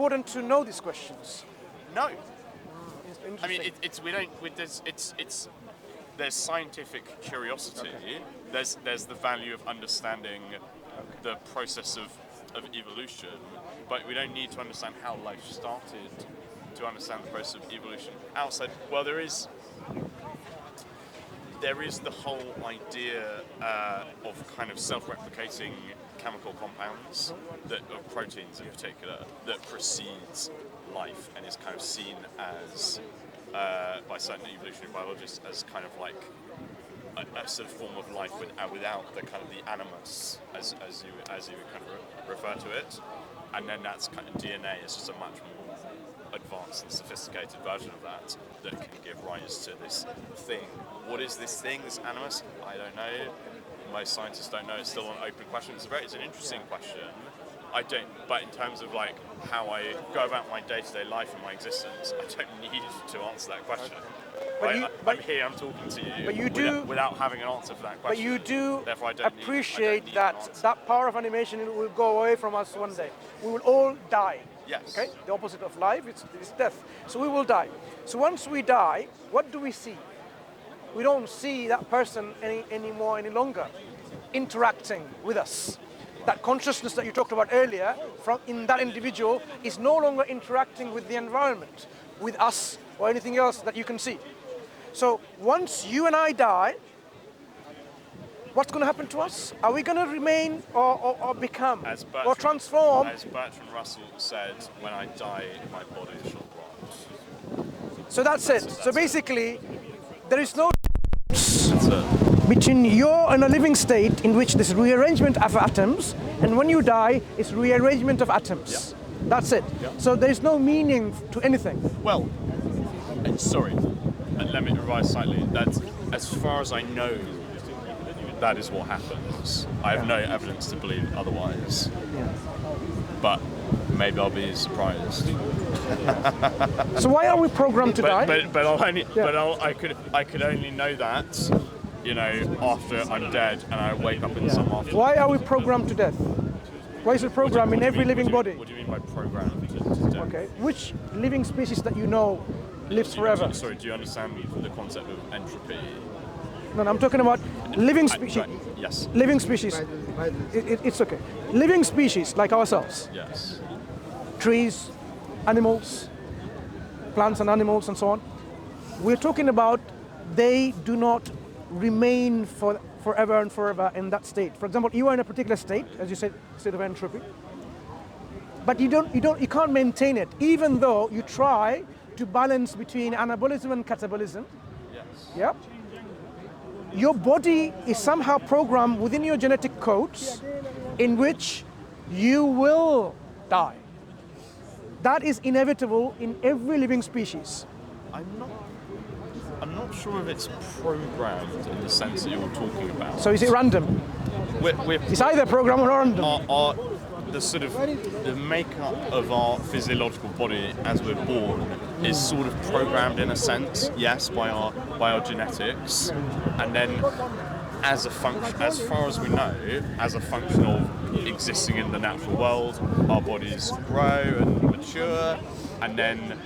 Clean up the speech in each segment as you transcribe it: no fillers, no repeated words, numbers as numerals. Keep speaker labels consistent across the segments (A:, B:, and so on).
A: important to know these questions?
B: No. I mean, there's scientific curiosity. Okay. There's the value of understanding the process of evolution, but we don't need to understand how life started to understand the process of evolution outside. Well, there is the whole idea of kind of self-replicating chemical compounds, of proteins in particular, that precedes life and is kind of seen as, by certain evolutionary biologists, as kind of like a sort of form of life without the kind of the animus, as you would kind of refer to it. And then that's kind of DNA is just a much more advanced and sophisticated version of that can give rise to this thing. What is this thing, this animus? I don't know. Most scientists don't know. It's still an open question. It's an interesting question. But in terms of like how I go about my day-to-day life and my existence, I don't need to answer that question. I'm here, I'm talking to you, but you without having an answer for that question.
A: But you do appreciate that power of animation will go away from us one day. We will all die.
B: Yes.
A: Okay? The opposite of life is death. So we will die. So once we die, what do we see? We don't see that person any longer interacting with us. That consciousness that you talked about earlier in that individual is no longer interacting with the environment, with us or anything else that you can see. So once you and I die, what's going to happen to us? Are we going to remain or become or transform?
B: As Bertrand Russell said, when I die, my body shall rot.
A: So that's it. So basically, there is no between you're in a living state in which there's rearrangement of atoms, and when you die, it's rearrangement of atoms. Yeah. That's it. Yeah. So there's no meaning to anything.
B: Well, sorry, let me revise slightly. That's, as far as I know, that is what happens. I have no evidence to believe otherwise. Yeah. But maybe I'll be surprised.
A: So why are we programmed to die?
B: I could only know that, after I'm dead and I wake up in some afterlife.
A: Why are we programmed to death? Why is it programmed in every living body?
B: What do you mean by programmed to death?
A: Okay. Which living species that you know lives forever?
B: Sorry, do you understand the concept of entropy?
A: No, I'm talking about living species.
B: Yes.
A: Living species. It's okay. Living species like ourselves.
B: Yes.
A: Trees, animals, plants and animals and so on. We're talking about they do not remain forever and forever in that state. For example, you are in a particular state, as you said, state of entropy, but you can't maintain it, even though you try to balance between anabolism and catabolism.
B: Yes.
A: Yep. Your body is somehow programmed within your genetic codes in which you will die. That is inevitable in every living species.
B: I'm not sure if it's programmed in the sense that you're talking about.
A: So is it random? It's either programmed or random.
B: The makeup of our physiological body as we're born is sort of programmed in a sense, yes, by our genetics, and then as far as we know, as a function of existing in the natural world, our bodies grow and mature, and then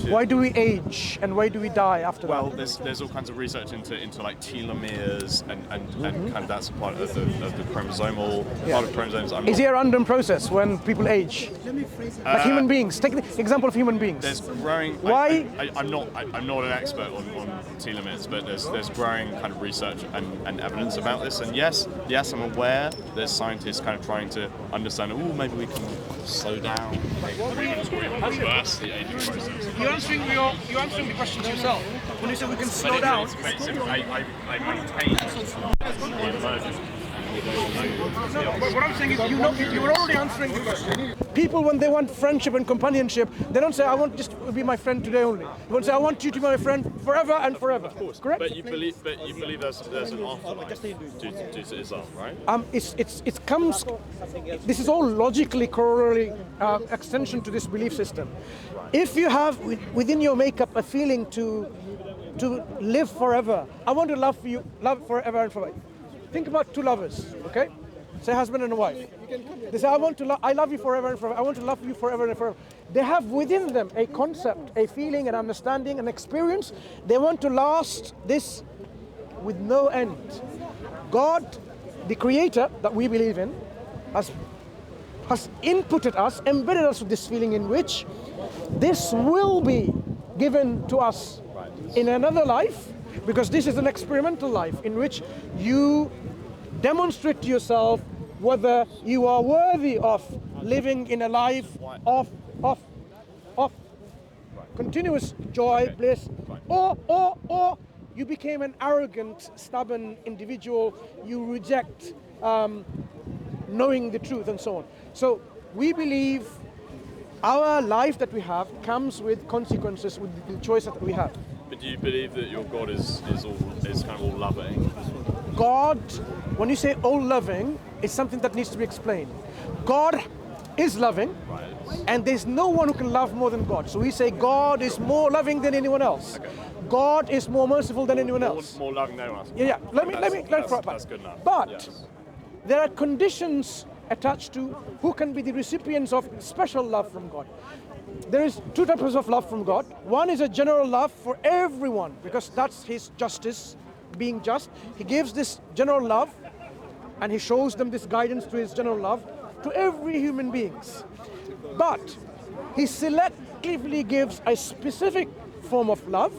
A: why do we age and why do we die after that?
B: Well, there's all kinds of research into like telomeres and kind of that's part of the chromosomal part of chromosomes.
A: Is there a random process when people age? Like human beings. Take the example of human beings.
B: There's growing.
A: Why?
B: I'm not an expert on telomeres, but there's growing kind of research and evidence about this. And yes, I'm aware there's scientists kind of trying to understand. Maybe we can slow down. Reverse the aging process.
A: You're answering the questions yourself. When you say we can slow down.
B: I maintain the emergence.
A: But what I'm saying is, you were already answering the question. People, when they want friendship and companionship, they don't say, I want just to be my friend today only. They want to say, I want you to be my friend forever and forever. Of course. Correct?
B: But you believe there's an afterlife due to Islam, right?
A: It comes. This is all logically corollary extension to this belief system. If you have within your makeup a feeling to live forever, I want to love forever and forever. Think about two lovers, okay? say husband and wife. They say, I love you forever and forever. I want to love you forever and forever. They have within them a concept, a feeling, an understanding, an experience. They want to last this with no end. God, the creator that we believe in, has inputted us, embedded us with this feeling in which this will be given to us in another life, because this is an experimental life in which you demonstrate to yourself whether you are worthy of living in a life of continuous joy, bliss, or you became an arrogant, stubborn individual, you reject knowing the truth and so on. So we believe our life that we have comes with consequences with the choices that we have.
B: But do you believe that your God is kind of all loving?
A: God, when you say all loving, it's something that needs to be explained. God is loving, and there's no one who can love more than God. So we say God is more loving than anyone else.
B: Okay.
A: God is more merciful than anyone else.
B: More loving than anyone else.
A: Yeah. Let me clarify.
B: That's good enough.
A: But
B: yes.
A: there are conditions attached to who can be the recipients of special love from God. There is two types of love from God. One is a general love for everyone, because that's his justice, being just. He gives this general love, and he shows them this guidance to his general love to every human beings. But he selectively gives a specific form of love,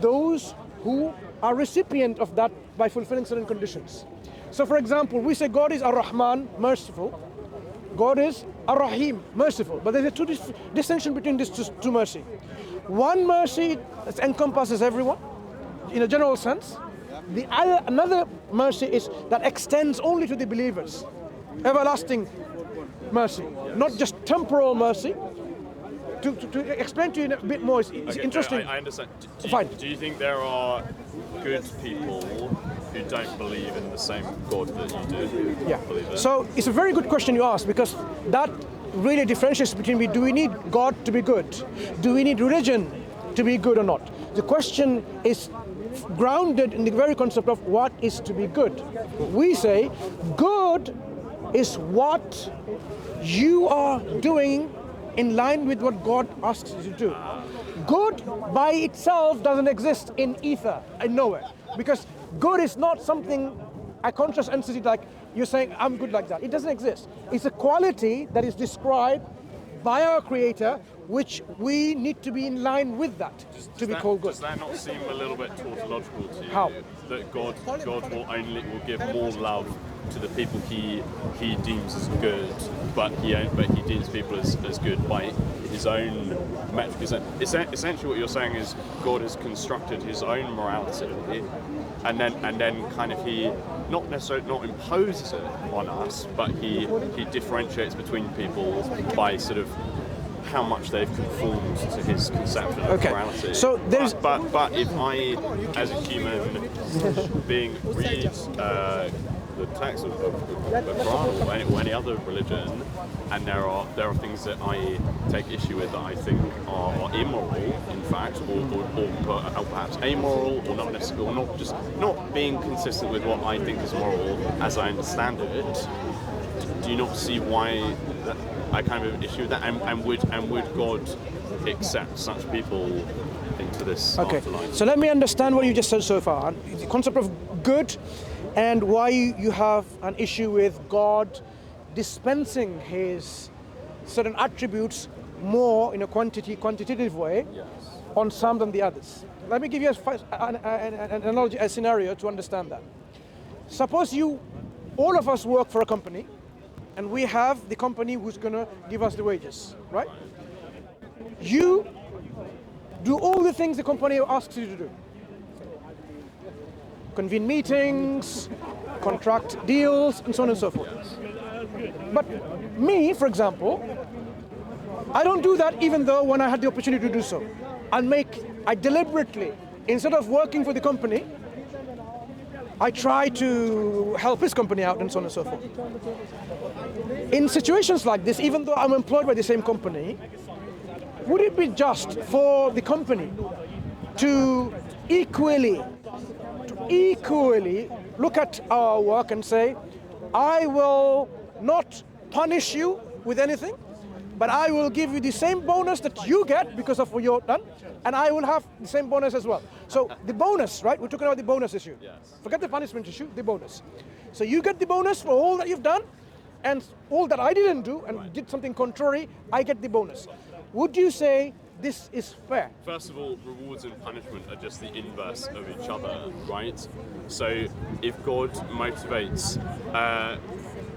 A: those who are recipient of that by fulfilling certain conditions. So for example, we say God is Ar-Rahman, merciful. God is Ar-Rahim, merciful. But there's a distinction between these two mercy. One mercy that encompasses everyone in a general sense. Another mercy is that extends only to the believers. Everlasting mercy, not just temporal mercy. To explain to you a bit more, it's interesting.
B: I understand.
A: Fine.
B: Do you think there are good people who don't believe in the same God that you do?
A: Yeah. So it's a very good question you ask, because that really differentiates between do we need God to be good? Do we need religion to be good or not? The question is grounded in the very concept of what is to be good. We say good is what you are doing in line with what God asks you to do. Good by itself doesn't exist in ether, in nowhere, because good is not something, a conscious entity like you're saying, I'm good like that. It doesn't exist. It's a quality that is described by our Creator, which we need to be in line with that to be called good.
B: Does that not seem a little bit tautological to you?
A: How?
B: That God will give more love to the people he deems as good, but he deems people as good by his own metric. Essentially, what you're saying is God has constructed his own morality, and then kind of he not imposes it on us, but he differentiates between people by sort of how much they've conformed to his conception of morality.
A: So there's
B: but if I, as a human being, read the text of the Quran or any other religion, and there are things that I take issue with that I think are immoral, in fact, or perhaps amoral, or not necessarily, or not being consistent with what I think is moral as I understand it. Do you not see why I kind of have an issue with that? And would God accept such people into this afterlife?
A: So let me understand what you just said so far. The concept of good, and why you have an issue with God dispensing his certain attributes more in a quantitative way on some than the others. Let me give you an analogy, a scenario to understand that. Suppose all of us work for a company, and we have the company who's going to give us the wages, right? You do all the things the company asks you to do. Convene meetings, contract deals, and so on and so forth. But me, for example, I don't do that even though when I had the opportunity to do so. I deliberately, instead of working for the company, I try to help his company out and so on and so forth. In situations like this, even though I'm employed by the same company, would it be just for the company to equally look at our work and say, I will not punish you with anything, but I will give you the same bonus that you get because of what you've done, and I will have the same bonus as well. So the bonus, right? We're talking about the bonus issue.
B: Yes.
A: Forget the punishment issue, the bonus. So you get the bonus for all that you've done, and all that I didn't do and did something contrary, I get the bonus. Would you say this is fair?
C: First of all, rewards and punishment are just the inverse of each other, right? So if God motivates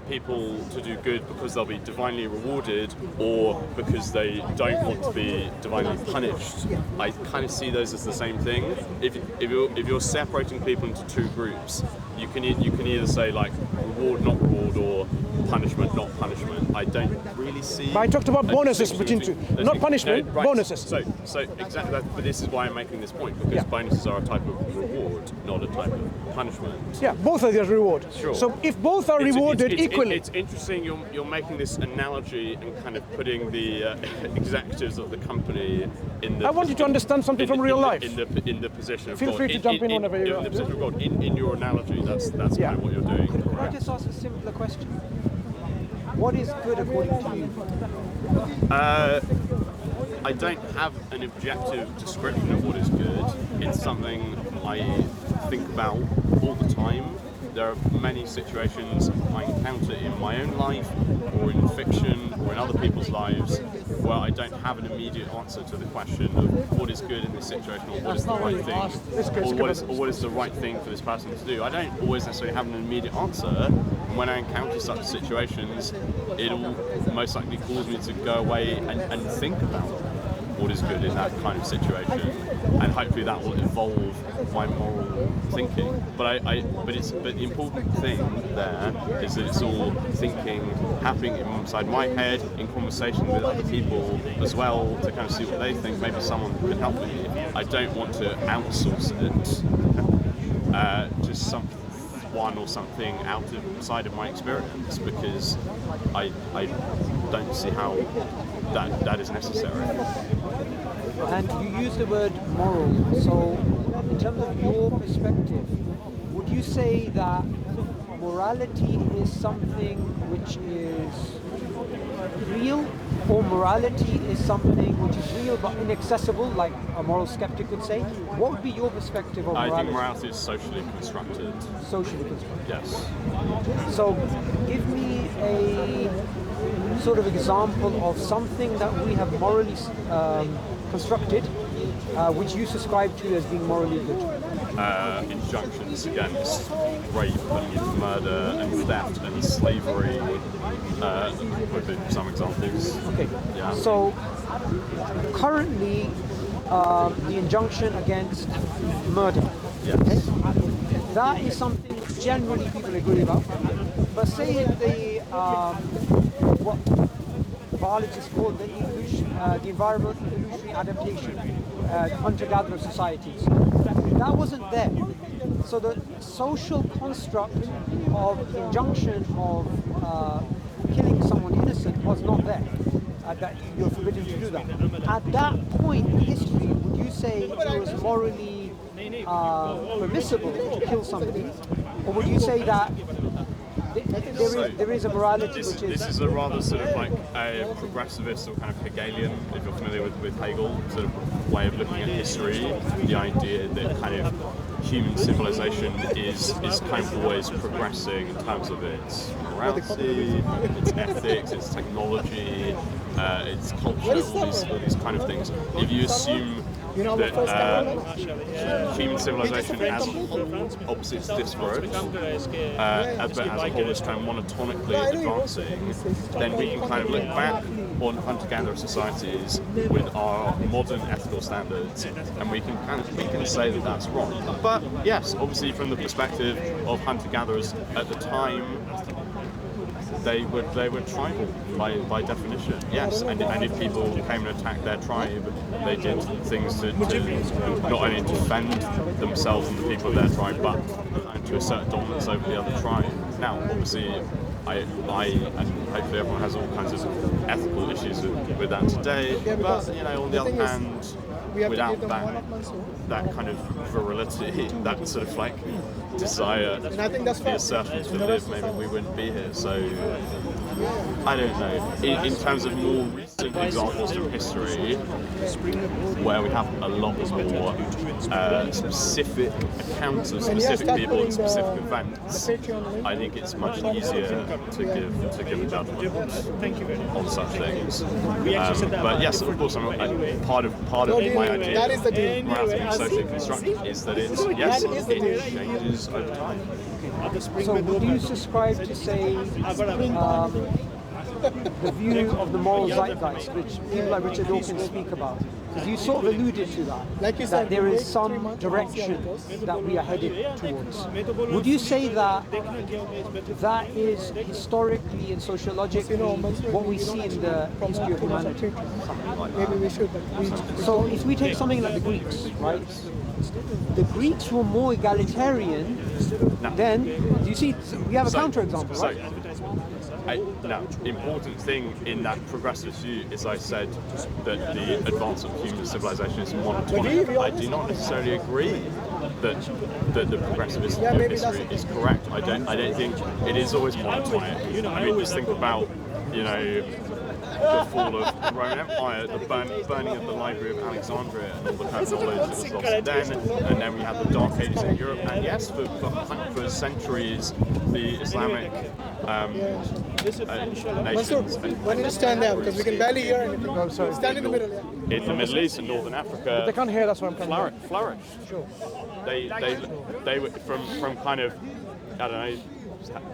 C: people to do good because they'll be divinely rewarded or because they don't want to be divinely punished, I kind of see those as the same thing. If you're separating people into two groups, you can either say like reward not reward or punishment not punishment. I don't really see.
A: But I talked about bonuses between two, not punishment,
C: no, right.
A: bonuses.
C: So exactly that, but this is why I'm making this point, because bonuses are a type of reward, not a type of punishment.
A: Yeah, both are the reward.
C: Sure.
A: So if both are rewarded equally.
C: It's interesting you're making this analogy and kind of putting the executives of the company in the.
A: I want you to understand something from real life.
C: In the position of
A: Feel
C: God.
A: free to jump in whenever you
C: in the position of God. In your analogy, that's kind of what you're doing.
D: Can I just ask a simpler question? What is good according to you?
C: I don't have an objective description of what is good. It's something I think about all the time. There are many situations I encounter in my own life or in fiction or in other people's lives where I don't have an immediate answer to the question of what is good in this situation or what is the right thing or what is the right thing for this person to do. I don't always necessarily have an immediate answer, and when I encounter such situations, it'll most likely cause me to go away and think about what is good in that kind of situation, and hopefully that will evolve my moral thinking. But the important thing there is that it's all thinking happening inside my head in conversation with other people as well to kind of see what they think. Maybe someone can help me. I don't want to outsource it to someone or something outside of my experience, because I don't see how that is necessary.
D: And you use the word moral, so in terms of your perspective, would you say that morality is something which is real, or morality is something which is real but inaccessible, like a moral skeptic would say? What would be your perspective of morality?
C: I think morality is socially constructed.
D: Socially constructed.
C: Yes.
D: So give me a sort of example of something that we have morally constructed, which you subscribe to as being morally good.
C: Injunctions against rape and murder and theft and slavery would be some examples.
D: Okay.
C: Yeah.
D: So currently, the injunction against murder.
C: Yes.
D: Okay? That is something generally people agree about. But say the what biologists call the environmental evolutionary adaptation, hunter-gatherer societies. That wasn't there. So the social construct of the injunction of killing someone innocent was not there. That you're forbidden to do that. At that point in history, would you say it was morally permissible to kill somebody, or would you say that there is a morality which is...
C: This is a rather sort of like a progressivist or kind of Hegelian, if you're familiar with Hegel, sort of way of looking at history, the idea that kind of human civilization is kind of always progressing in terms of its morality, its ethics, its technology, its culture, all these kind of things. If you assume that human civilization as a whole, obviously it's disparate, but as a whole is kind of monotonically advancing, then we can kind of look back on hunter-gatherer societies with our modern ethical standards, and we can say that that's wrong. But yes, obviously from the perspective of hunter-gatherers at the time, they were tribal by definition. Yes, and if people came and attacked their tribe, they did things to not only defend themselves and the people of their tribe, but to assert dominance over the other tribe. Now, obviously, I and hopefully everyone has all kinds of ethical issues with that today. But on the other hand, without that kind of virility, that sort of like desire to be assertive to live, maybe we wouldn't be here. So I don't know. In terms of more recent examples from history, where we have a lot more specific accounts of specific people and specific events, I think it's much easier to give a judgment on such things. But yes, of course, part of my idea of morality being socially constructed is that it changes over time.
D: So would you subscribe to say the view of the moral zeitgeist, which people like Richard Dawkins speak about? Because you sort of alluded to that, that there is some direction that we are headed towards. Would you say that that is historically and sociologically what we see in the history of humanity?
E: Maybe we should.
D: So if we take something like the Greeks, right? The Greeks were more egalitarian than, you see, we have a counterexample, right?
C: Now, important thing in that progressive view is I said that the advance of human civilization is monotonic. I do not necessarily agree that the progressivist history is correct. I don't think it is always monotonic. I mean, just think about, the fall of the Roman Empire, the burning of the Library of Alexandria, and all the kind of knowledge that was lost then, and then we had the Dark Ages in Europe, and yes, for centuries, the Islamic nations.
E: Why don't you stand there, because we can barely hear anything.
A: Oh, sorry.
E: Stand in the middle, yeah.
C: In the Middle East and Northern Africa,
A: They can't hear, that's what I'm coming
C: flourished.
A: Sure.
C: They were from kind of, I don't know,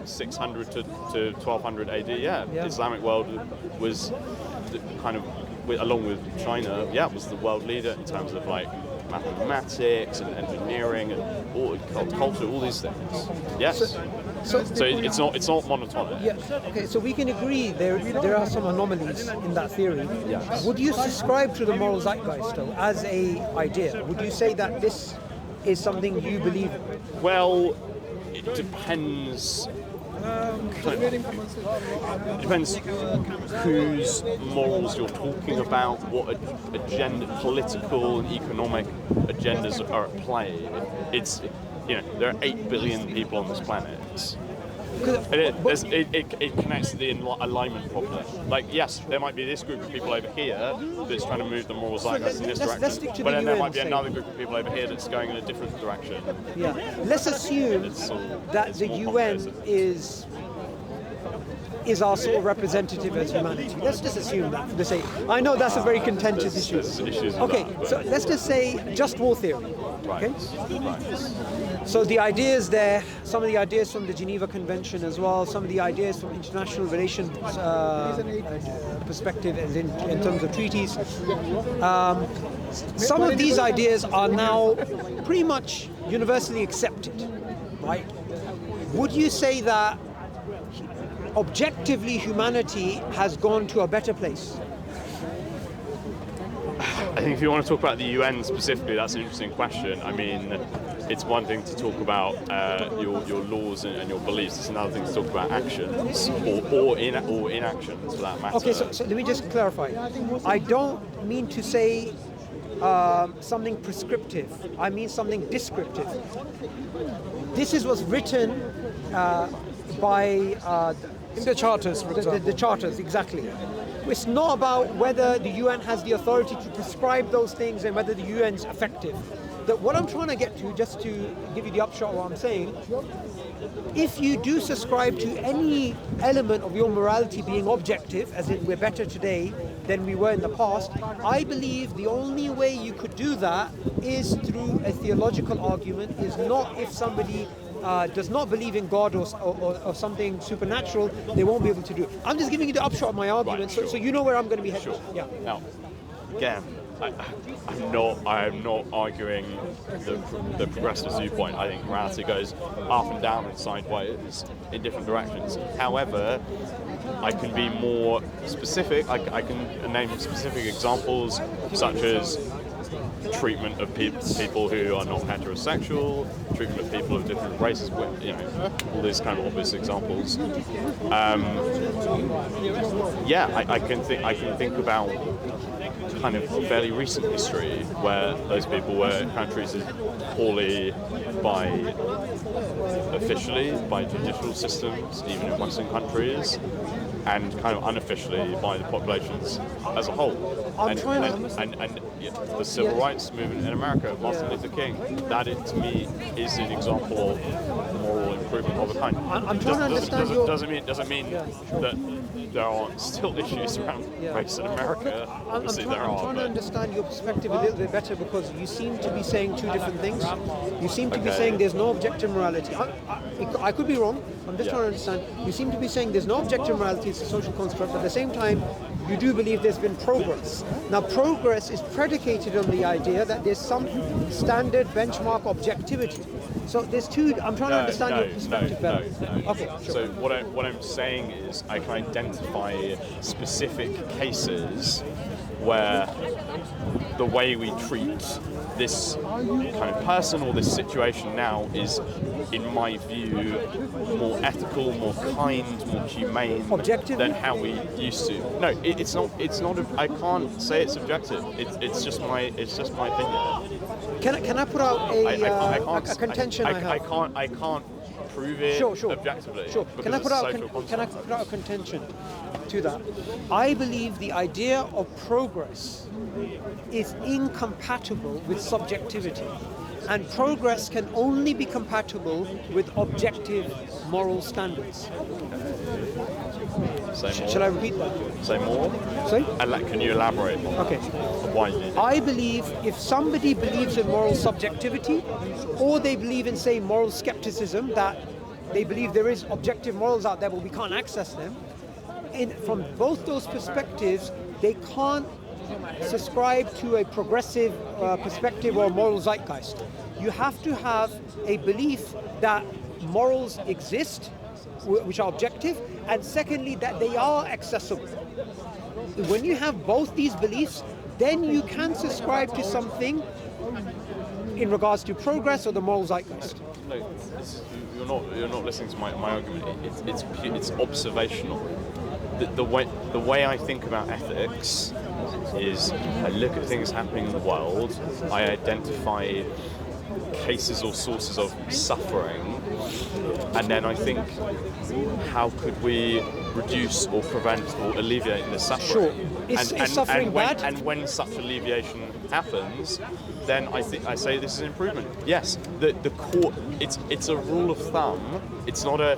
C: 600 to 1200 AD. The Islamic world was kind of, along with China, was the world leader in terms of like mathematics and engineering and all culture, all these things. Yes. So it's not monotonic.
D: Yeah. Okay. So we can agree there are some anomalies in that theory.
C: Yes.
D: Would you subscribe to the moral zeitgeist though as a idea? Would you say that this is something you believe in?
C: Well, it depends. Depends whose morals you're talking about, what agenda, political and economic agendas are at play. It's there are 8 billion people on this planet. It connects to the alignment problem. Like, yes, there might be this group of people over here that's trying to move the moral zeitgeist in this direction, but then there might be another group of people over here that's going in a different direction.
D: Yeah. Let's assume that the UN is our sort of representative as humanity. Let's just assume that for the sake. I know that's a very contentious issue. Okay, so let's just say just war theory. Okay.
C: Right.
D: So the ideas there, some of the ideas from the Geneva Convention as well, some of the ideas from international relations perspective as in terms of treaties. Some of these ideas are now pretty much universally accepted, right? Would you say that objectively humanity has gone to a better place?
C: I think if you want to talk about the UN specifically, that's an interesting question. I mean, it's one thing to talk about your laws and your beliefs. It's another thing to talk about actions or inactions for that matter.
D: Okay, so let me just clarify. I don't mean to say something prescriptive. I mean something descriptive. This is what's written by
A: In the charters, for example.
D: the charters, exactly. It's not about whether the UN has the authority to prescribe those things and whether the UN is effective. What I'm trying to get to, just to give you the upshot of what I'm saying, if you do subscribe to any element of your morality being objective, as in we're better today than we were in the past, I believe the only way you could do that is through a theological argument, is not if somebody does not believe in God or something supernatural, they won't be able to do it. I'm just giving you the upshot of my argument,
C: Right, sure.
D: so you know where I'm going to be headed.
C: Sure.
D: Yeah.
C: Now, again, I'm not arguing the progressive viewpoint. I think morality goes up and down and sideways in different directions. However, I can be more specific. I can name specific examples, such as treatment of people who are not heterosexual, treatment of people of different races, you know, all these kind of obvious examples. I can think about kind of fairly recent history where those people were kind of treated poorly officially by judicial systems, even in Western countries, and kind of unofficially by the populations as a whole. And the civil rights movement in America, Martin Luther King, that to me is an example of moral improvement of a kind.
D: I'm trying to understand
C: doesn't mean that there aren't still issues around race in America. Obviously
D: I'm trying to understand your perspective a little bit better, because you seem to be saying two different things. You seem to be saying there's no objective morality. I could be wrong. I'm just trying to understand. You seem to be saying there's no objective morality, it's a social construct, but at the same time, you do believe there's been progress. Now, progress is predicated on the idea that there's some standard benchmark objectivity. So there's two. I'm trying to understand your perspective better.
C: No.
D: Okay, sure.
C: So what I'm saying is I can identify specific cases where the way we treat this kind of person or this situation now is, in my view, more ethical, more kind, more humane than how we used to. No, it's not. I can't say it's objective. It's just my opinion.
D: Can I put out a contention I have?
C: I can't prove it objectively.
D: Sure. Can I put out a contention to that? I believe the idea of progress is incompatible with subjectivity, and progress can only be compatible with objective moral standards. Shall I repeat that?
C: Say more?
D: Sorry?
C: Can you elaborate more?
D: Okay.
C: Why?
D: I believe if somebody believes in moral subjectivity, or they believe in, say, moral skepticism, that they believe there is objective morals out there but we can't access them, from both those perspectives, they can't subscribe to a progressive perspective or moral zeitgeist. You have to have a belief that morals exist, which are objective, and secondly, that they are accessible. When you have both these beliefs, then you can subscribe to something in regards to progress or the moral zeitgeist.
C: No, you're not listening to my argument. It's observational. The way I think about ethics is I look at things happening in the world, I identify cases or sources of suffering, and then I think, how could we reduce or prevent or alleviate the suffering?
D: Sure. Is suffering bad?
C: And when such alleviation happens, then I say this is an improvement. Yes, the core. It's a rule of thumb. It's not a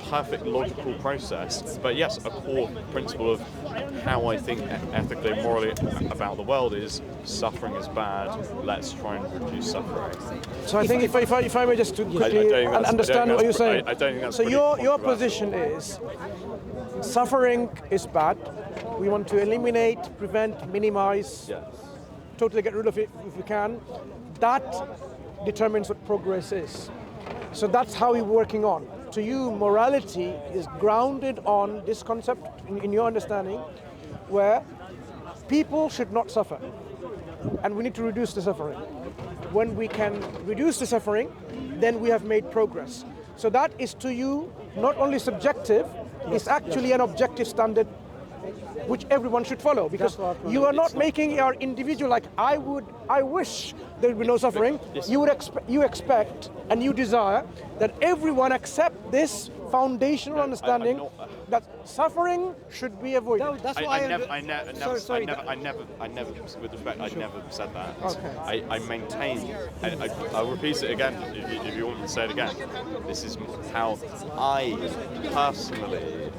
C: perfect logical process, but yes, a core principle of how I think ethically and morally about the world is suffering is bad. Let's try and reduce suffering.
A: So I think if I may just to quickly understand what you're saying.
C: I don't think that's
A: so your position is suffering is bad. We want to eliminate, prevent, minimize.
C: Yes.
A: Totally get rid of it if we can. That determines what progress is. So that's how we're working on. To you, morality is grounded on this concept, in your understanding, where people should not suffer. And we need to reduce the suffering. When we can reduce the suffering, then we have made progress. So that is to you not only subjective, it's actually an objective standard which everyone should follow, because you are not making your individual like I wish there would be no suffering. You expect and you desire that everyone accept this foundational understanding that suffering should be avoided.
D: No, that's
C: I never, with respect, I never said that.
A: Okay.
C: I maintain, I'll repeat it again if you want me to say it again. This is how I personally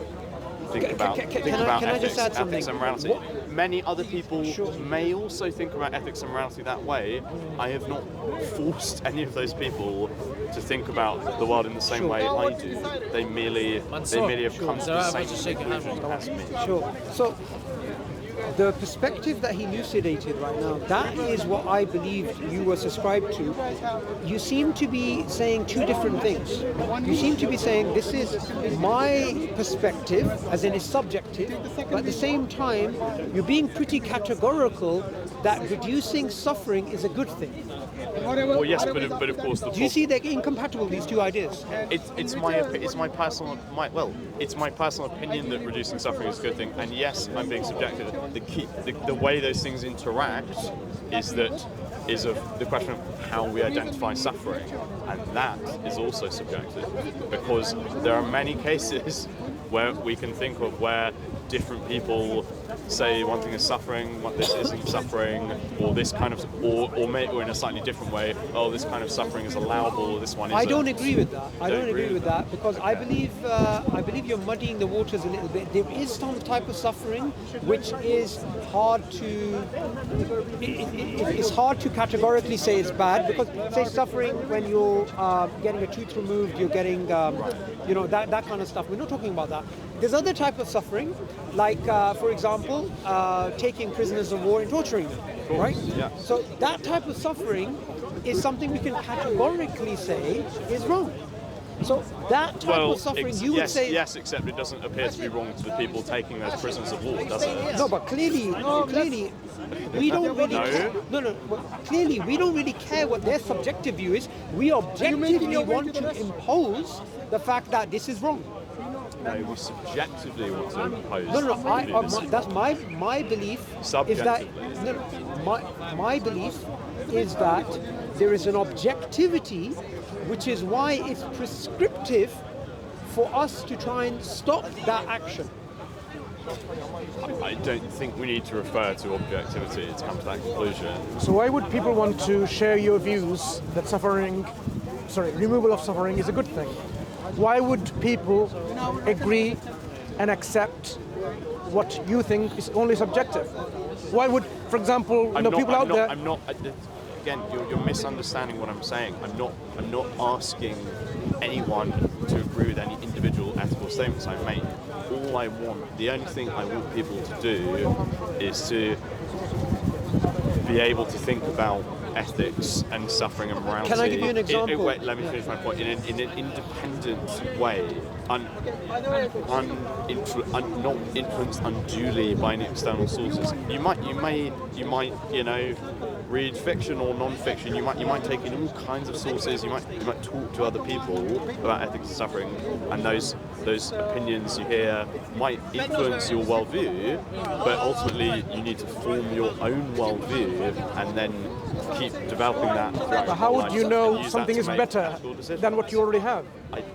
C: think about ethics and morality. Many other people may also think about ethics and morality that way. I have not forced any of those people to think about the world in the same way I do. They merely have come to the same conclusion as me.
D: Sure. So the perspective that he elucidated right now, that is what I believe you were subscribed to. You seem to be saying two different things. You seem to be saying this is my perspective, as in it's subjective, but at the same time, you're being pretty categorical that reducing suffering is a good thing.
C: Well, yes, but of course the
D: Do you see they're incompatible, these two ideas?
C: it's my personal opinion that reducing suffering is a good thing, and yes, I'm being subjective. The way those things interact is of the question of how we identify suffering, and that is also subjective, because there are many cases where we can think of where different people say one thing is suffering, what this isn't suffering, or this kind of, or in a slightly different way, oh, this kind of suffering is allowable, or this one isn't.
D: I don't agree with that. I don't agree with that because I believe you're muddying the waters a little bit. There is some type of suffering which is hard to. It's hard to categorically say it's bad because say suffering when you're getting a tooth removed, you're getting that kind of stuff. We're not talking about that. There's other type of suffering, like for example, taking prisoners of war and torturing them, right?
C: Yeah.
D: So that type of suffering is something we can categorically say is wrong. So that type of suffering, you would say...
C: Yes, except it doesn't appear to be wrong to the people taking those prisoners of war, does it?
D: No, but clearly, we don't really care. No, clearly, we don't really care what their subjective view is. We objectively want to impose the fact that this is wrong.
C: No, we subjectively want to impose.
D: That's my belief.
C: Subjectively.
D: My belief is that there is an objectivity, which is why it's prescriptive for us to try and stop that action.
C: I don't think we need to refer to objectivity to come to that conclusion.
A: So why would people want to share your views that removal of suffering is a good thing? Why would people agree and accept what you think is only subjective? Why would, for example, people out there...
C: I'm not. Again, you're misunderstanding what I'm saying. I'm not asking anyone to agree with any individual ethical statements I make. The only thing I want people to do is to be able to think about ethics and suffering and morality.
D: Can I give you an example?
C: Wait, let me finish my point. In an independent way, not influenced unduly by any external sources. You might, read fiction or non-fiction. You might take in all kinds of sources. You might talk to other people about ethics and suffering, and those opinions you hear might influence your worldview. But ultimately, you need to form your own worldview and then keep developing that throughout.
A: But how would you know something is better than what you already have?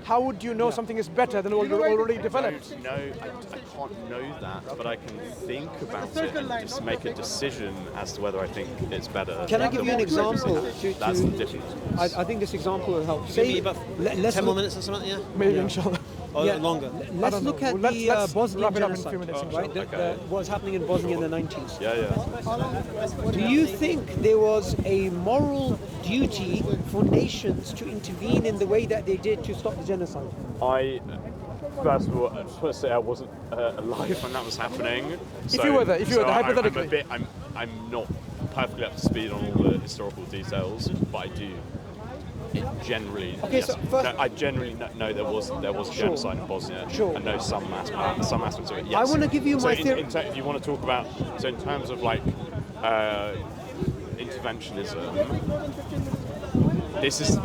A: How would you know something is better than what you already developed?
C: No, I can't know that, but I can think about it and just make a decision as to whether I think it's better.
D: Can I give you an example?
C: That's the difference.
D: I think this example will help.
F: Maybe about 10 more minutes or something, yeah?
A: Maybe, inshallah.
F: Or longer.
D: Let's look at
A: Let's
D: Bosnian
A: wrap it up in a
D: genocide,
A: few minutes,
D: right? What's happening in Bosnia in the 90s.
C: Yeah.
D: Do you think there was a moral duty for nations to intervene in the way that they did to stop the genocide?
C: First of all, I just want to say I wasn't alive when that was happening.
A: If you were there, hypothetically.
C: I'm not perfectly up to speed on all the historical details, but I do. Generally,
D: okay,
C: yes.
D: so first,
C: I generally know there was genocide in Bosnia.
D: Sure.
C: I know some aspects of it. Yes.
D: I want to give you my theory.
C: If you want to talk about, so in terms of like interventionism, this is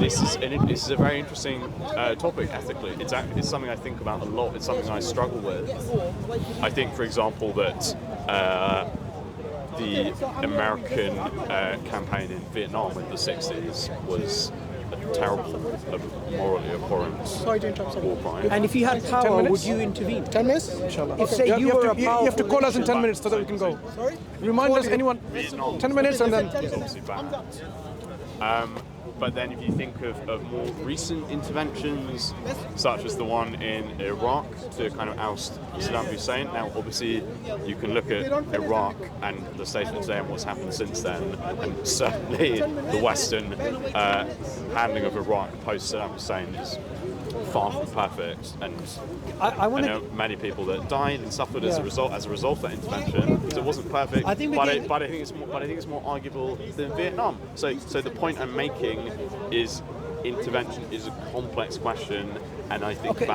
C: a very interesting topic ethically. It's something I think about a lot. It's something I struggle with. I think, for example, that the American campaign in Vietnam in the 60s was a terrible, morally abhorrent war crime.
D: And if you had power, would you intervene?
E: 10 minutes?
A: Inshallah.
D: If say you were a
A: you have to call us in 10 minutes so that we can go.
E: Sorry?
A: Remind us, anyone,
C: Vietnam
A: 10 minutes and then...
C: It's obviously bad. But then if you think of more recent interventions, such as the one in Iraq to kind of oust Saddam Hussein, now obviously you can look at Iraq and the state of today and what's happened since then, and certainly the Western handling of Iraq post Saddam Hussein is far from perfect, and
D: I
C: I
D: want
C: know
D: to.
C: many people that died and suffered as
D: Yeah.
C: a result of that intervention. So it wasn't perfect.
D: I think
C: but I think it's more arguable than Vietnam. So the point I'm making is intervention is a complex question, and I think
D: Okay,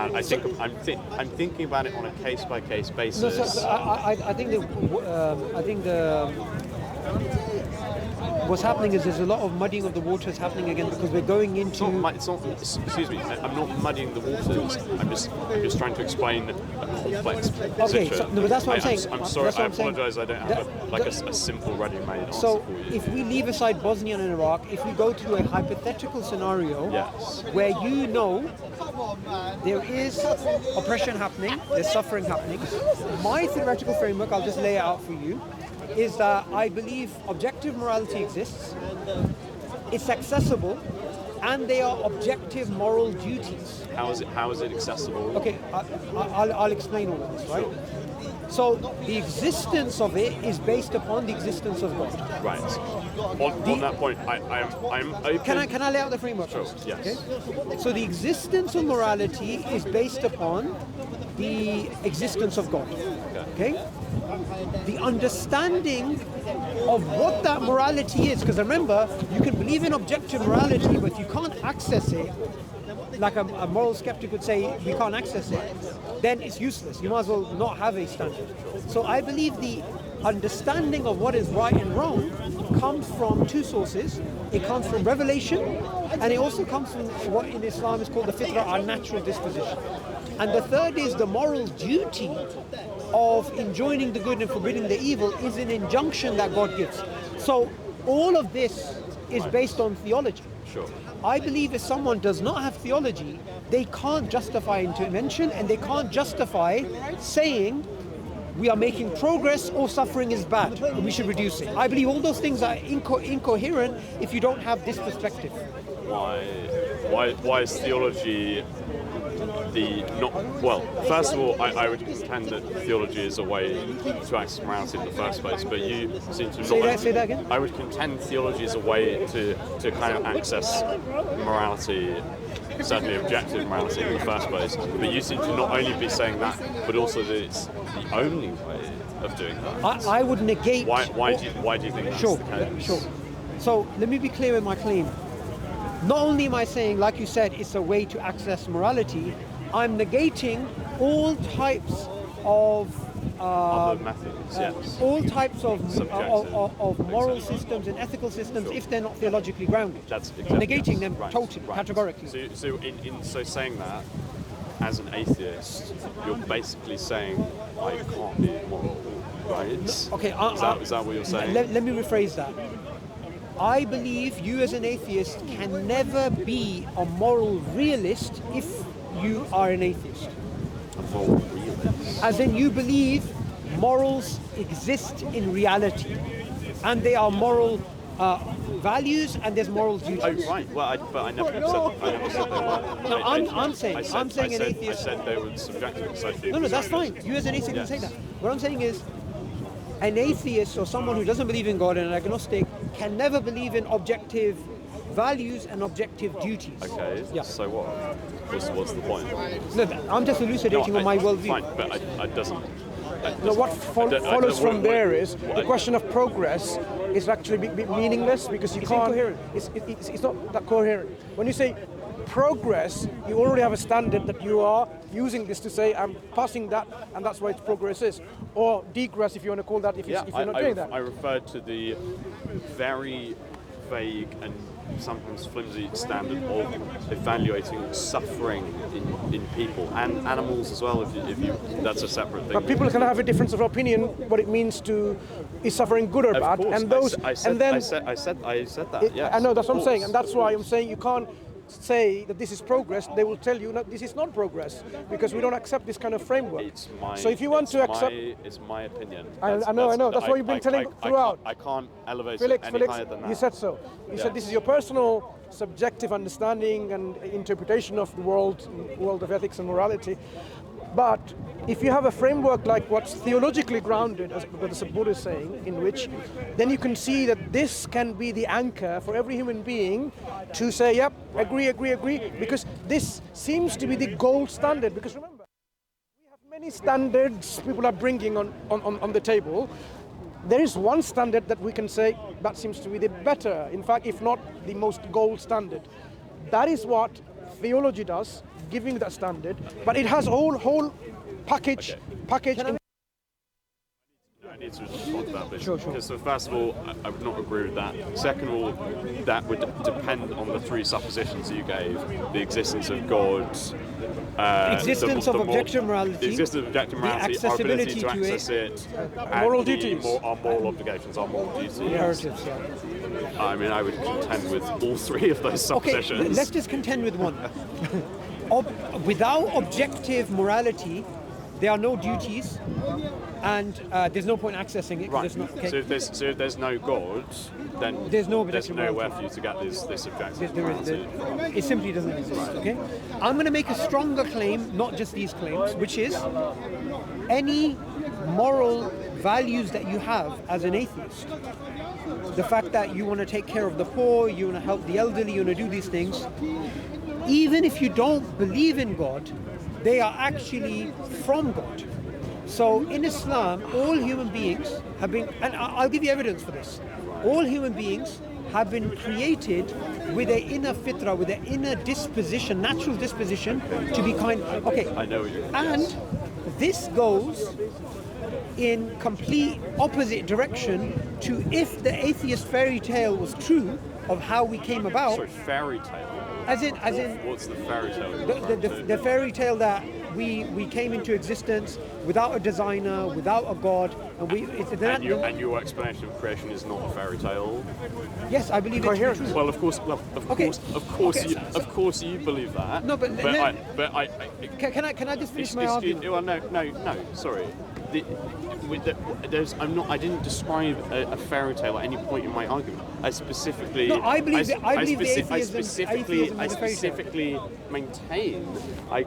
C: I'm thinking about it on a case by case basis.
D: No, so I think what's happening is there's a lot of muddying of the waters happening again because we're going into.
C: Excuse me. I'm not muddying the waters. I'm just trying to explain a complex position.
D: Okay, no, but that's what I'm saying.
C: I'm sorry.
D: That's what
C: I
D: I'm saying.
C: apologise. I don't have a simple ready-made answer
D: So
C: for you.
D: if we leave aside Bosnia and Iraq, if we go to a hypothetical scenario
C: Yes.
D: where you know there is oppression happening, there's suffering happening, my theoretical framework, I'll just lay it out for you, is that I believe objective morality exists, it's accessible, and they are objective moral duties.
C: How is it accessible?
D: Okay, I'll explain all of this, right? So the existence of it is based upon the existence of God.
C: Right. On that point, I'm open.
D: Can I lay out the framework
C: Sure,
D: first?
C: yes.
D: Okay? So the existence of morality is based upon the existence of God. Okay? The understanding of what that morality is, because remember, you can believe in objective morality, but if you can't access it, like a moral skeptic would say, we can't access it, then it's useless. You might as well not have a standard. So I believe the understanding of what is right and wrong comes from two sources. It comes from revelation, and it also comes from what in Islam is called the fitrah, our natural disposition. And the third is the moral duty of enjoining the good and forbidding the evil is an injunction that God gives. So all of this is based on theology.
C: Sure.
D: I believe if someone does not have theology, they can't justify intervention, and they can't justify saying we are making progress or suffering is bad and we should reduce it. I believe all those things are incoherent if you don't have this perspective.
C: Why is theology first of all, I would contend that theology is a way to access morality in the first place, but you seem to not...
D: Say that again?
C: I would contend theology is a way to kind of access morality, certainly objective morality in the first place, but you seem to not only be saying that, but also that it's the only way of doing that.
D: I would negate...
C: Why do you think that's the case?
D: Sure. So let me be clear with my claim. Not only am I saying, like you said, it's a way to access morality, I'm negating all types of
C: other methods, yes.
D: all types of moral
C: Exactly.
D: systems and ethical systems,
C: Sure.
D: if they're not theologically grounded.
C: That's exactly,
D: negating
C: yes.
D: them
C: Right,
D: totally,
C: right.
D: categorically.
C: So saying that, as an atheist, you're basically saying I can't be moral, right?
D: Okay,
C: is that what you're saying?
D: Let me rephrase that. I believe you as an atheist can never be a moral realist if you are an atheist.
C: A moral realist.
D: As in you believe morals exist in reality and they are moral values and there's moral duties.
C: Oh right. Well, I never said they were.
D: No, I'm saying an atheist.
C: I said they were subjective and socially.
D: No, that's fine. You as an atheist can say that. What I'm saying is, an atheist or someone who doesn't believe in God and an agnostic can never believe in objective values and objective duties.
C: Okay.
D: Yeah.
C: So what? What's the point?
D: No, I'm just elucidating on my worldview.
C: Fine, but it doesn't.
A: No, what follows from there is the question of progress is actually meaningless because you can't.
D: Incoherent.
A: It's not that coherent. When you say progress, you already have a standard that you are using this to say I'm passing that, and that's why its progress is, or degress if you want to call that if you're not doing that.
C: I referred to the very vague and sometimes flimsy standard of evaluating suffering in people and animals as well. If you that's a separate thing.
A: But people can have a difference of opinion what it means to is suffering good or
C: Of
A: bad,
C: course,
A: and those
C: I said that. Yes,
A: I know that's
C: of
A: what I'm saying,
C: course.
A: and that's why I'm saying you can't say that this is progress. They will tell you that this is not progress because we don't accept this kind of framework. So if you want to accept,
C: it's my opinion.
A: I know. That's what you've been telling throughout.
C: I can't elevate
A: Felix,
C: it any higher than that.
A: you said so. You said this is your personal subjective understanding and interpretation of the world of ethics and morality. But if you have a framework like what's theologically grounded, as what the Subboor is saying, in which then you can see that this can be the anchor for every human being to say, yep, agree, because this seems to be the gold standard. Because remember, we have many standards people are bringing on the table. There is one standard that we can say that seems to be the better, in fact, if not the most gold standard. That is what theology does, giving that standard, but it has whole package.
C: I need to respond to that bit. Sure. Because so first of all, I would not agree with that. Second of all, that would depend on the three suppositions you gave: the existence of God,
D: existence of objective morality,
C: the existence of objective morality, our ability to access it,
A: moral
C: and
A: duties,
C: our moral obligations, our moral duties.
D: Imperatives, yeah.
C: I mean, I would contend with all three of those suppositions.
D: Okay, let's just contend with one. Without objective morality, there are no duties, and there's no point accessing it.
C: Right.
D: Not, okay.
C: So if there's no God, then
D: there's nowhere
C: for you to get this objective.
D: It simply doesn't exist. Right. Okay. I'm going to make a stronger claim, not just these claims, which is any moral values that you have as an atheist. The fact that you want to take care of the poor, you want to help the elderly, you want to do these things, even if you don't believe in God, they are actually from God. So in Islam, all human beings have been, and I'll give you evidence for this, all human beings have been created with an inner fitra, with an inner disposition, natural disposition to be kind. Okay.
C: I know what you're
D: And this goes in complete opposite direction to if the atheist fairy tale was true of how we came about.
C: Sorry, fairy tale?
D: As in
C: what's the fairy tale?
D: The fairy tale that we came into existence without a designer, without a god, and
C: your explanation of creation is not a fairy tale.
D: Yes, I believe it's true.
C: Well, of course, you believe that.
D: No, but
C: I
D: can I just finish my argument?
C: Well, no, sorry. I didn't describe a fairy tale at any point in my argument. I specifically.
D: No, I believe atheism
C: I
D: is a fairy tale.
C: specifically maintain I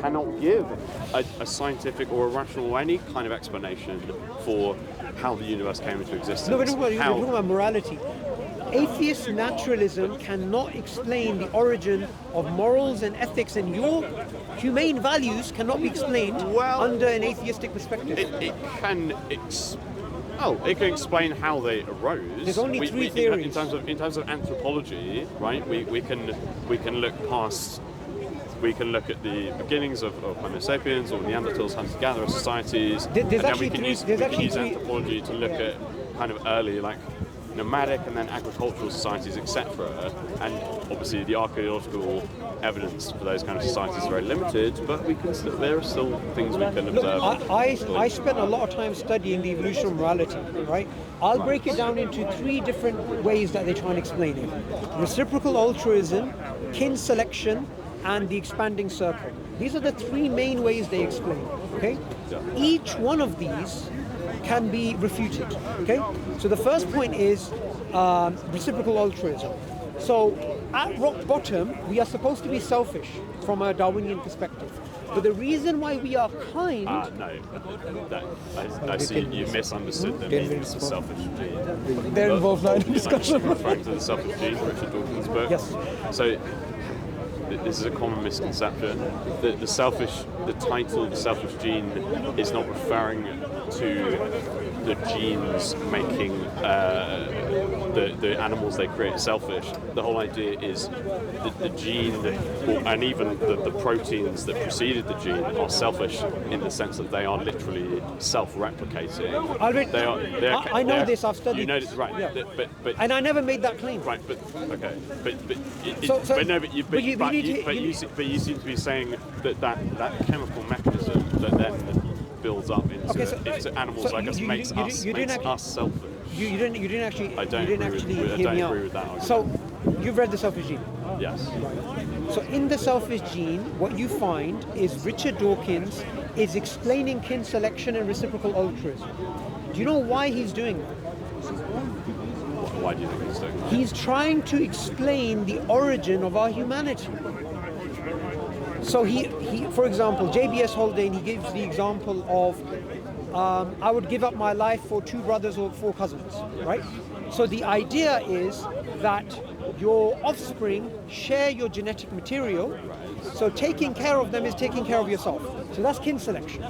C: cannot give a scientific or a rational or any kind of explanation for how the universe came into existence.
D: No, you're talking about morality. Atheist naturalism cannot explain the origin of morals and ethics, and your humane values cannot be explained under an atheistic perspective.
C: It can explain how they arose.
D: There's only three theories.
C: In terms of anthropology, right? We can look past. We can look at the beginnings of Homo sapiens or Neanderthals, hunter-gatherer societies, and then we can use anthropology to look at kind of early, like, nomadic and then agricultural societies, etc. And obviously the archaeological evidence for those kind of societies is very limited, but there are still things we can observe.
D: I spent a lot of time studying the evolution of morality, right? I'll break it down into three different ways that they try and explain it. Reciprocal altruism, kin selection, and the expanding circle. These are the three main ways they explain, okay?
C: Yeah.
D: Each one of these can be refuted, okay? So the first point is reciprocal altruism. So at rock bottom, we are supposed to be selfish from a Darwinian perspective. But the reason why we are kind...
C: I see you misunderstood the meaning of the selfish gene.
A: They're involved now in the discussion.
C: I'm referring to the selfish gene, Richard Dawkins' book.
D: Yes.
C: So this is a common misconception. The title, the selfish gene, is not referring to the genes making the animals they create selfish. The whole idea is that the gene, and even the proteins that preceded the gene, are selfish in the sense that they are literally self-replicating.
D: I know this. I've studied.
C: You know this, right?
D: Yeah.
C: But
D: and I never made that claim.
C: Right, but okay, but you seem to be saying that chemical mechanism that then builds up into animals like us makes us selfish.
D: You didn't actually hear me out.
C: Agree with that argument.
D: So you've read the selfish gene.
C: Yes.
D: So in the selfish gene, what you find is Richard Dawkins is explaining kin selection and reciprocal altruism. Do you know why he's doing that?
C: Why do you think he's doing that?
D: He's trying to explain the origin of our humanity. So he, for example, JBS Haldane, he gives the example of, I would give up my life for 2 brothers or 4 cousins, right? So the idea is that your offspring share your genetic material, so taking care of them is taking care of yourself. So that's kin selection.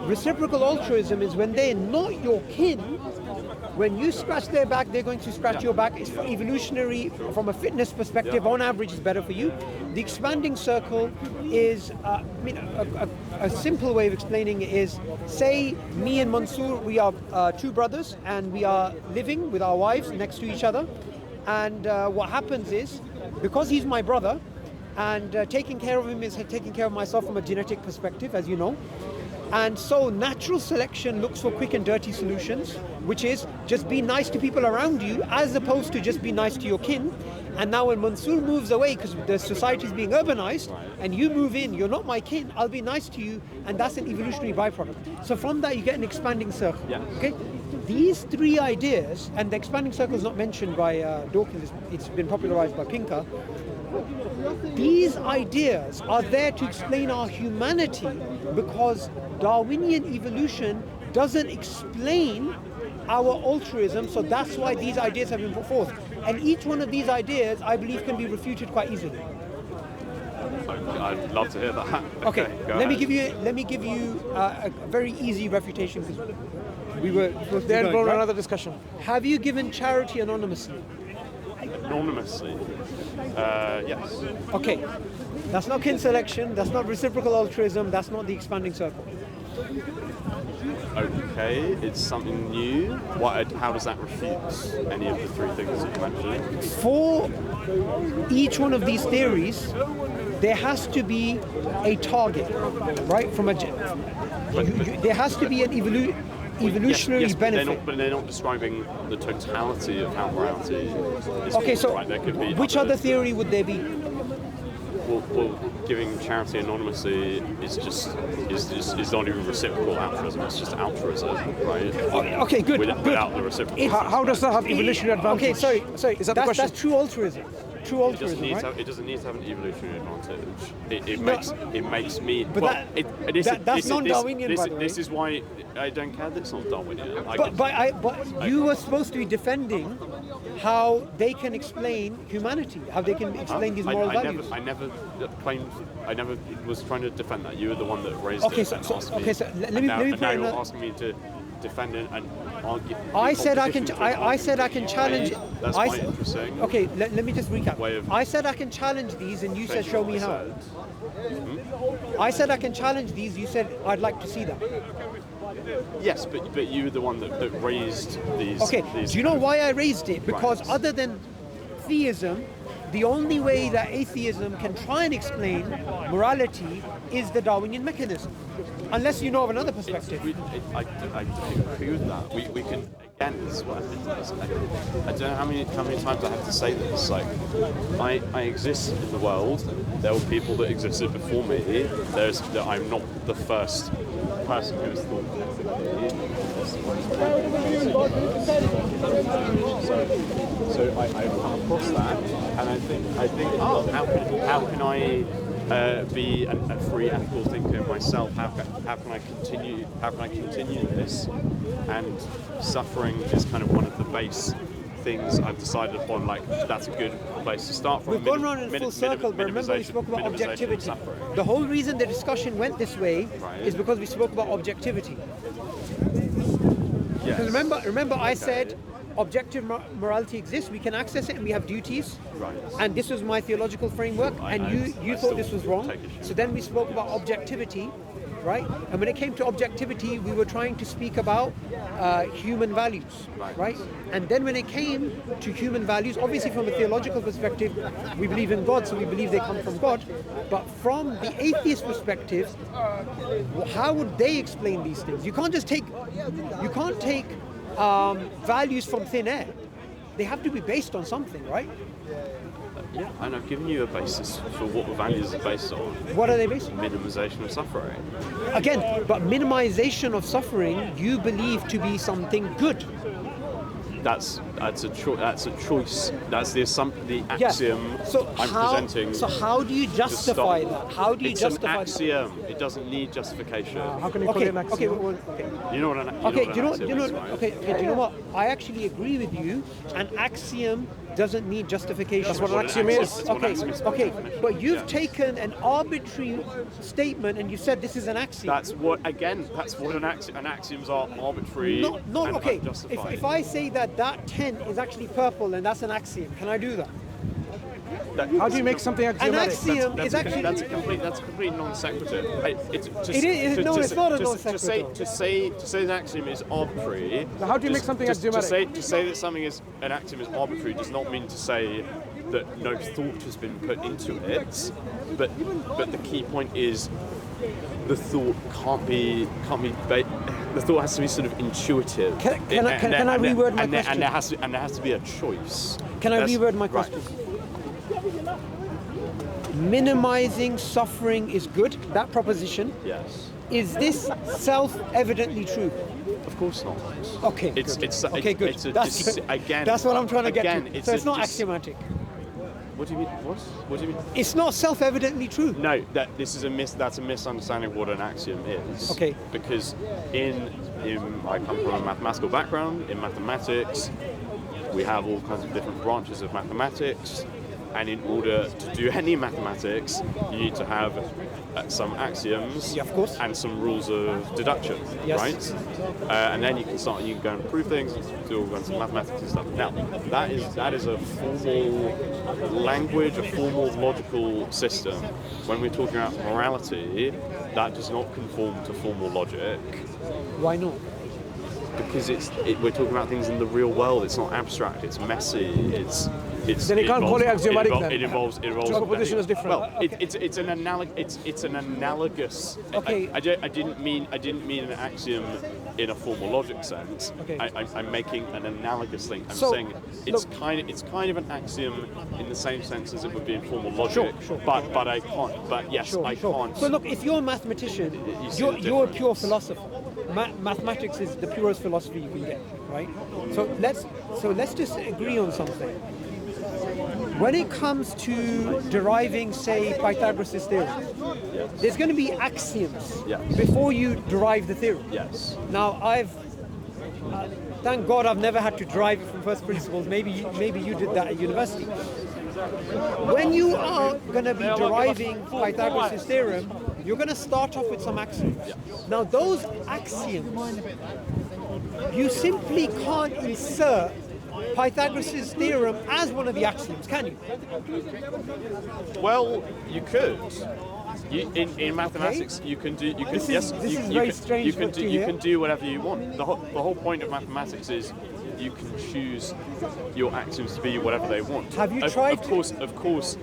D: Reciprocal altruism is when they're not your kin. When you scratch their back, they're going to scratch your back. It's for evolutionary, from a fitness perspective, on average, is better for you. The expanding circle is, a simple way of explaining it is, say me and Mansur, we are 2 brothers, and we are living with our wives next to each other. And what happens is, because he's my brother, and taking care of him is taking care of myself from a genetic perspective, as you know. And so natural selection looks for quick and dirty solutions, which is just be nice to people around you as opposed to just be nice to your kin. And now when Mansur moves away, because the society is being urbanized, and you move in, you're not my kin, I'll be nice to you, and that's an evolutionary byproduct. So from that you get an expanding circle.
C: Yeah.
D: Okay? These 3 ideas, and the expanding circle is not mentioned by Dawkins, it's been popularized by Pinker. These ideas are there to explain our humanity, because Darwinian evolution doesn't explain our altruism, so that's why these ideas have been put forth. And each one of these ideas, I believe, can be refuted quite easily.
C: I'd love to hear that.
D: Okay,
C: go
D: let me
C: ahead.
D: give you a very easy refutation, because we were supposed to
A: Then
D: be
A: go
D: going,
A: to
D: right?
A: another discussion.
D: Have you given charity anonymously?
C: Anonymously. Yes.
D: Okay, that's not kin selection, that's not reciprocal altruism, that's not the expanding circle.
C: Okay, it's something new. How does that refute any of the 3 things that you mentioned?
D: For each one of these theories, there has to be a target, right? There has to be an evolutionary
C: yes,
D: benefit.
C: But they're not describing the totality of how morality is.
D: Okay, so
C: right, there could be
D: which other theory would there be?
C: Well, giving charity anonymously is not even reciprocal altruism. It's just altruism, right?
D: Okay, good.
C: Without the reciprocal.
A: How does that have evolutionary advantage?
D: Okay, sorry.
A: Is that the question?
D: That's true altruism. True
C: It doesn't
D: altruism,
C: need
D: right?
C: to. It doesn't need to have an evolutionary advantage.
D: No.
C: It makes me.
D: But
C: well,
D: that's non-Darwinian, by the way.
C: This is why I don't care that it's not Darwinian.
D: But you were supposed to be defending how they can explain humanity, how they can explain these moral values.
C: I never claimed. I never was trying to defend that. You were the one that raised
D: Okay,
C: it.
D: so-
C: and
D: so-
C: asked
D: okay,
C: me,
D: so let me-
C: and now,
D: let me
C: and
D: put
C: now
D: it in
C: you're
D: a-
C: asking me to defend it and argue.
D: I said I can.
C: opposition to it.
D: I said I can challenge.
C: That's
D: I
C: quite
D: s-
C: interesting.
D: Okay, let me just recap.
C: Way of-
D: I said I can challenge these, and you said
C: Changing
D: show
C: what
D: me
C: I
D: how.
C: said.
D: I said I can challenge these. You said I'd like to see that.
C: Yes, but you were the one that raised these.
D: Okay.
C: These
D: Do you know why I raised it? Because
C: Right.
D: other than theism, the only way that atheism can try and explain morality is the Darwinian mechanism, unless you know of another perspective.
C: I don't agree with that. We can again. This is what I don't know how many times I have to say this. Like, I exist in the world. There were people that existed before me. I'm not the first person who has thought So I've come across that, and I think, how can I be a free ethical thinker myself? How can I continue this? And suffering is kind of one of the base things I've decided upon. Like, that's a good place to start from.
D: We've gone around in full circle, but remember we spoke about objectivity. The whole reason the discussion went this way is because we spoke about objectivity. Because remember I said objective morality exists, we can access it, and we have duties.
C: Right.
D: And this was my theological framework, and you thought this was wrong. So then we spoke about objectivity, right? And when it came to objectivity, we were trying to speak about human values, right? And then when it came to human values, obviously from a theological perspective, we believe in God, so we believe they come from God. But from the atheist perspective, how would they explain these things? You can't take values from thin air. They have to be based on something, right?
C: Yeah, and I've given you a basis for what the values are based on.
D: What are they based on?
C: Minimization of suffering.
D: Again, but minimization of suffering, you believe to be something good.
C: That's a choice. That's the axiom I'm presenting.
D: So how do you justify that? How do you justify
C: It's an axiom. It doesn't need justification.
A: How can you call it an axiom?
C: You know what an axiom is, right?
D: Do you know what? I actually agree with you. An axiom doesn't need justification.
A: That's what an axiom is.
D: Okay, but you've taken an arbitrary statement and you said this is an axiom.
C: That's what an axioms are, arbitrary and unjustified.
D: If I say that tent is actually purple and that's an axiom, can I do that?
A: How do you make something axiomatic?
D: An axiom is actually...
C: That's a complete non sequitur.
D: It's not a non sequitur.
C: To say an axiom is arbitrary.
A: So how do you make something axiomatic?
C: To say that an axiom is arbitrary does not mean to say that no thought has been put into it. But the key point is the thought can't be. The thought has to be sort of intuitive.
D: Can I reword my question?
C: And there has to be a choice.
D: Can I reword my question? Minimizing suffering is good, that proposition.
C: Yes.
D: Is this self-evidently true?
C: Of course not.
D: Okay,
C: good. Again,
D: that's what I'm trying to get to. So it's not axiomatic.
C: What do you mean? What do you mean?
D: It's not self-evidently true.
C: No, that's a misunderstanding of what an axiom is.
D: Okay.
C: Because I come from a mathematical background. In mathematics, we have all kinds of different branches of mathematics. And in order to do any mathematics, you need to have some axioms and some rules of deduction, right? And then you can go and prove things, do all kinds of mathematics and stuff. Now, that is a formal language, a formal logical system. When we're talking about morality, that does not conform to formal logic.
D: Why not?
C: Because we're talking about things in the real world. It's not abstract. It's messy.
A: Then you can't call it axiomatic.
C: It involves.
A: Proposition is different.
C: Well, it's an analogous.
D: Okay.
C: I didn't mean an axiom in a formal logic sense.
D: Okay.
C: I'm making an analogous thing. I'm saying it's kind of an axiom in the same sense as it would be in formal logic. Sure. But I can't. But yes, I can't.
D: So look, if you're a mathematician, you're a pure philosopher. Mathematics is the purest philosophy you can get, right? So let's just agree on something. When it comes to deriving, say, Pythagoras' theorem, there's going to be axioms before you derive the theorem.
C: Yes.
D: Now, thank God I've never had to derive it from first principles. Maybe you did that at university. When you are going to be deriving Pythagoras' theorem, you're going to start off with some axioms.
C: Yes.
D: Now, those axioms, you simply can't insert Pythagoras' theorem as one of the axioms, can you?
C: Well, you could. In mathematics, you can do.
D: This is very strange.
C: You can do whatever you want. The whole point of mathematics is you can choose your axioms to be whatever they want.
D: Have you tried?
C: Of course.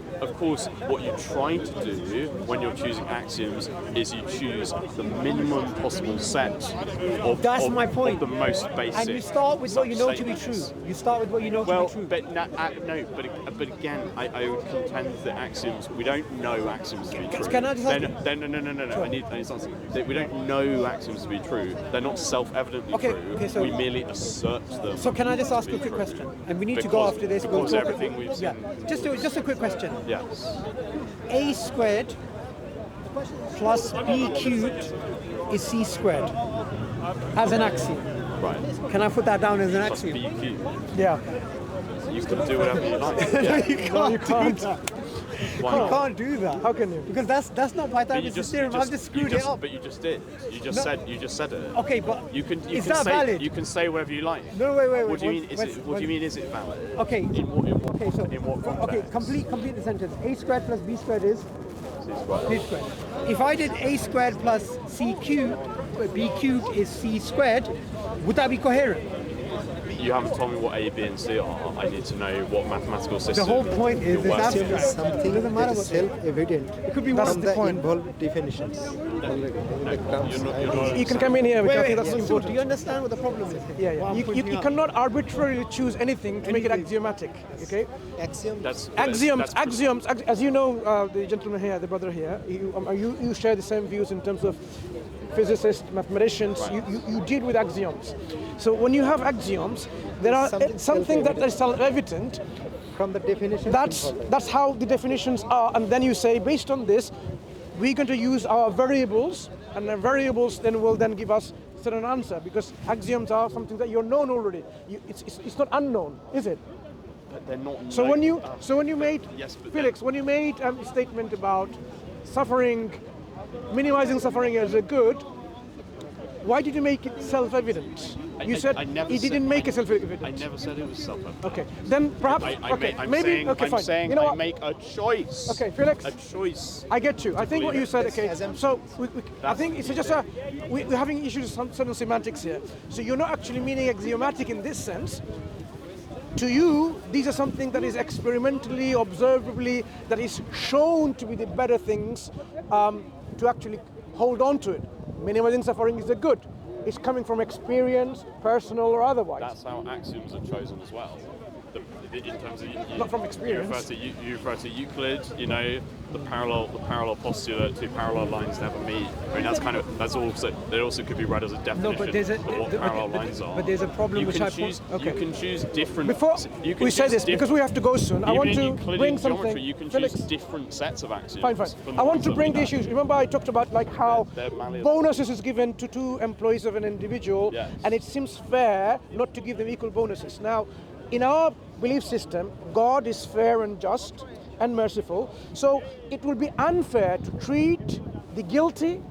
C: What you try to do when you're choosing axioms is you choose the minimum possible set of.
D: That's my point.
C: Of the most basic.
D: And you start with what you know to be true. You start with what you know to be true.
C: But again, I would contend that axioms. We don't know axioms to be true.
D: Can I just ask
C: No. Sure. I need something. We don't know axioms to be true. They're not self-evidently true.
D: Okay, so
C: we merely assert them.
D: So can I just ask a quick question? And we need to go after this.
C: Because everything we've seen.
D: Just a quick question.
C: Yes.
D: A squared plus B cubed is C squared as an axiom.
C: Right.
D: Can I put that down as an
C: Plus
D: axiom?
C: B cubed.
A: Yeah.
C: You can do whatever you like.
D: No, you can't.
C: Why
D: You
C: not?
D: can't do that.
A: How can you?
D: Because that's not Pythagoras' theorem. I've just screwed it up.
C: But you just did. You just said it.
D: Okay, but
C: You can
D: is
C: say
D: that valid?
C: You can say whatever you like.
D: No, wait.
C: What do you mean? What do you mean? Is it valid?
D: Okay.
C: In what context?
D: Okay, complete the sentence. A squared plus B squared is C squared. If I did A squared plus C cubed, B cubed is C squared, would that be coherent?
C: You haven't told me what A, B, and C are. I need to know what mathematical system.
D: The whole point is it's
C: working.
D: abstract.
E: Something
D: Doesn't matter
E: that is
D: what.
E: self-evident.
D: It could be
A: That's
E: from
A: the
E: the
A: point.
E: involved definitions.
C: You're not
A: You can come in here.
D: Wait,
A: That's
D: so
A: important.
D: do you understand what the problem is?
A: Yeah.
D: What I'm
A: You
D: pointing out?
A: cannot arbitrarily choose anything to make it axiomatic. Okay.
E: Axiom.
A: Axioms. As you know, the gentleman here, the brother here, you share the same views in terms of physicists, mathematicians, you deal with axioms. So when you have axioms, there are something that is self-evident.
D: From the definition.
A: That's how the definitions are, and then you say, based on this, we're going to use our variables, and the variables will then give us certain answer, because axioms are something that you're known already. It's not unknown, is it?
C: But they're not.
A: So when you made,
C: yes, but
A: Felix, when you made a statement about suffering, minimizing suffering as a good, why did you make it self-evident? You said he didn't make it self-evident.
C: I never said it was self-evident.
A: Okay, then perhaps.
C: I'm saying
A: you know
C: I
A: what?
C: make a choice.
A: Okay, Felix.
C: A choice.
A: I get you. I think what you said. Okay,
E: As
A: so I think it's just we're having issues with certain semantics here. So you're not actually meaning axiomatic in this sense. To you, these are something that is experimentally, observably, that is shown to be the better things to actually hold on to it. Minimizing suffering is a good. It's coming from experience, personal or otherwise.
C: That's how axioms are chosen as well. In terms of
A: Not from experience.
C: You refer to Euclid, you know, the parallel postulate, two parallel lines never meet. I mean, it also could be read as a definition of what parallel lines are.
D: But there's a problem
C: you
D: which
C: can choose.
A: Okay.
C: You can choose different.
A: Before
C: you can
A: we say
C: choose
A: this, because we have to go soon, I
C: even
A: want
C: in
A: to
C: Euclidean
A: bring
C: geometry,
A: something.
C: you can
A: Felix,
C: choose different sets of axioms.
A: Fine. I want to bring the issues. Remember, I talked about like how
C: They're malleable.
A: bonuses is given to two employees of an individual,
C: Yes.
A: and it seems fair not to give them equal bonuses. Now, in our belief system, God is fair and just and merciful, so it would be unfair to treat the guilty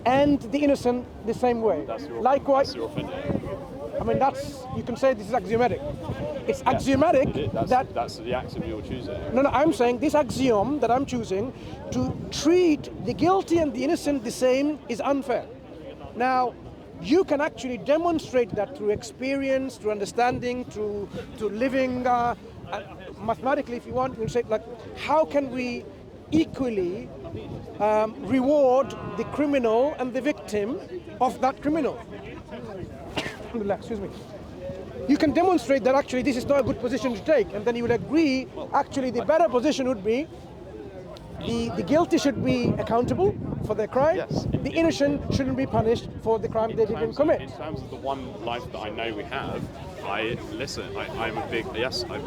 A: and the innocent the same way. Likewise,
C: That's your opinion.
A: I mean, you can say this is axiomatic. It's axiomatic
C: That's the axiom you're choosing.
A: No, I'm saying this axiom that I'm choosing to treat the guilty and the innocent the same is unfair. Now, you can actually demonstrate that through experience, through understanding, through living mathematically, if you want. You can say, like, how can we equally reward the criminal and the victim of that criminal? Excuse me. You can demonstrate that actually this is not a good position to take, and then you will agree actually the better position would be the guilty should be accountable for their crime.
C: Yes.
A: The innocent shouldn't be punished for the crime they didn't commit.
C: In terms of the one life that I know we have, I'm a big, yes, I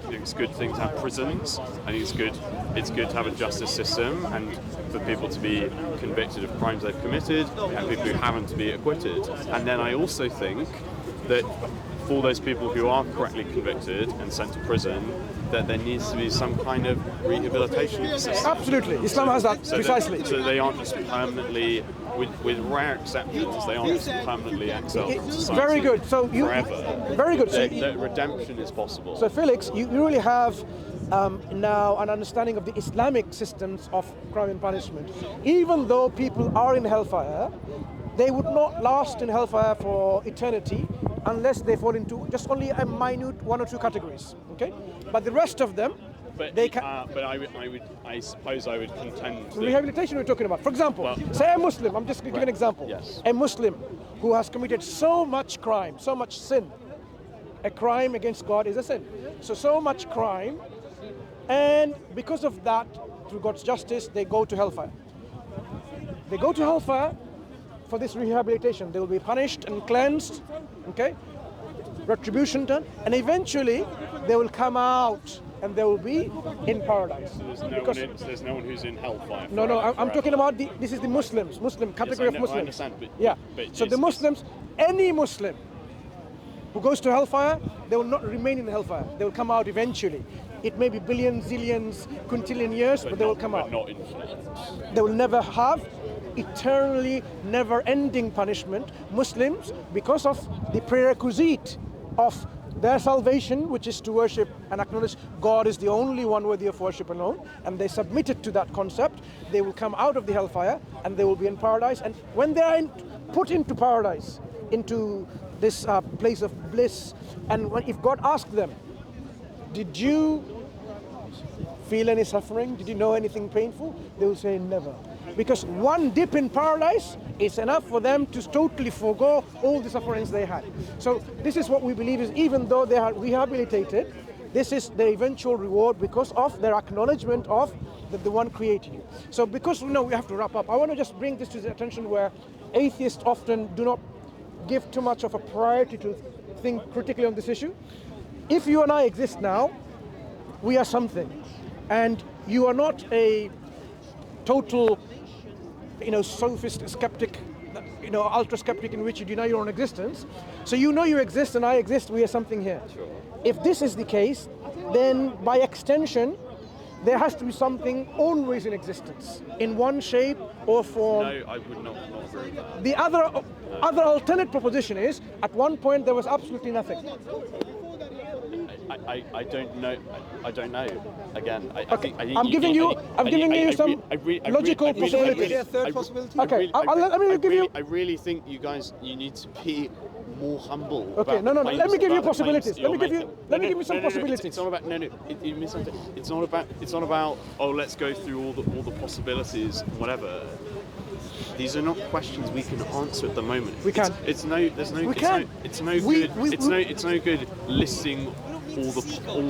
C: think it's a good thing to have prisons. I think it's good to have a justice system and for people to be convicted of crimes they've committed and people who haven't to be acquitted. And then I also think that for those people who are correctly convicted and sent to prison, that there needs to be some kind of rehabilitation system.
A: Absolutely, Islam has that precisely.
C: So they aren't just permanently, with rare exceptions, they aren't just permanently exiled from society.
A: Very good. So you
C: forever.
A: Very good. So
C: That redemption is possible.
A: So Felix, you really have now an understanding of the Islamic systems of crime and punishment. Even though people are in hellfire, they would not last in hellfire for eternity unless they fall into just only a minute one or two categories. Okay, but the rest of them, they can.
C: But I suppose I would contend that
A: Rehabilitation we're talking about. For example, say a Muslim. I'm just going to give an example.
C: Yes.
A: A Muslim who has committed so much crime, so much sin. A crime against God is a sin. So much crime, and because of that, through God's justice, they go to hellfire. They go to hellfire for this rehabilitation. They will be punished and cleansed, okay? Retribution done, and eventually they will come out and they will be in paradise.
C: So there's no one who's in hellfire.
A: No, I'm talking about this is the Muslim category of Muslims.
C: I understand, but
A: yeah. So the Muslims, any Muslim who goes to hellfire, they will not remain in hellfire. They will come out eventually. It may be billions, zillions, quintillion years, but they will come out.
C: But not infinite.
A: They will never have eternally never-ending punishment. Muslims, because of the prerequisite of their salvation, which is to worship and acknowledge God is the only one worthy of worship alone, and they submitted to that concept, they will come out of the hellfire and they will be in paradise. And when they are put into paradise, into this place of bliss, and if God asked them, did you feel any suffering? Did you know anything painful? They will say never. Because one dip in paradise is enough for them to totally forego all the sufferings they had. So this is what we believe is, even though they are rehabilitated, This is their eventual reward because of their acknowledgement of the one created you. So because we have to wrap up, I want to just bring this to the attention where atheists often do not give too much of a priority to think critically on this issue. If you and I exist now, we are something. And you are not a total, sophist, skeptic, ultra skeptic in which you deny your own existence. So you exist and I exist, we are something here.
C: Sure.
A: If this is the case, then by extension, there has to be something always in existence, in one shape or form.
C: No, I would not agree with that.
A: The other alternate proposition is, at one point there was absolutely nothing.
C: I don't know. I don't know. Again, I think
A: I'm giving you some logical possibilities.
E: Is there a third possibility?
A: Okay, let me give you.
C: I really think you need to be more humble.
A: Okay,
C: about
A: no.
C: claims,
A: Let me give you
C: about the
A: possibilities.
C: claims
A: Let me
C: you're
A: give you some
C: making.
A: possibilities.
C: It's not about you misunderstood. It's not about oh, let's go through all the possibilities, whatever. These are not questions we can answer at the moment.
A: We can.
C: It's no good listing all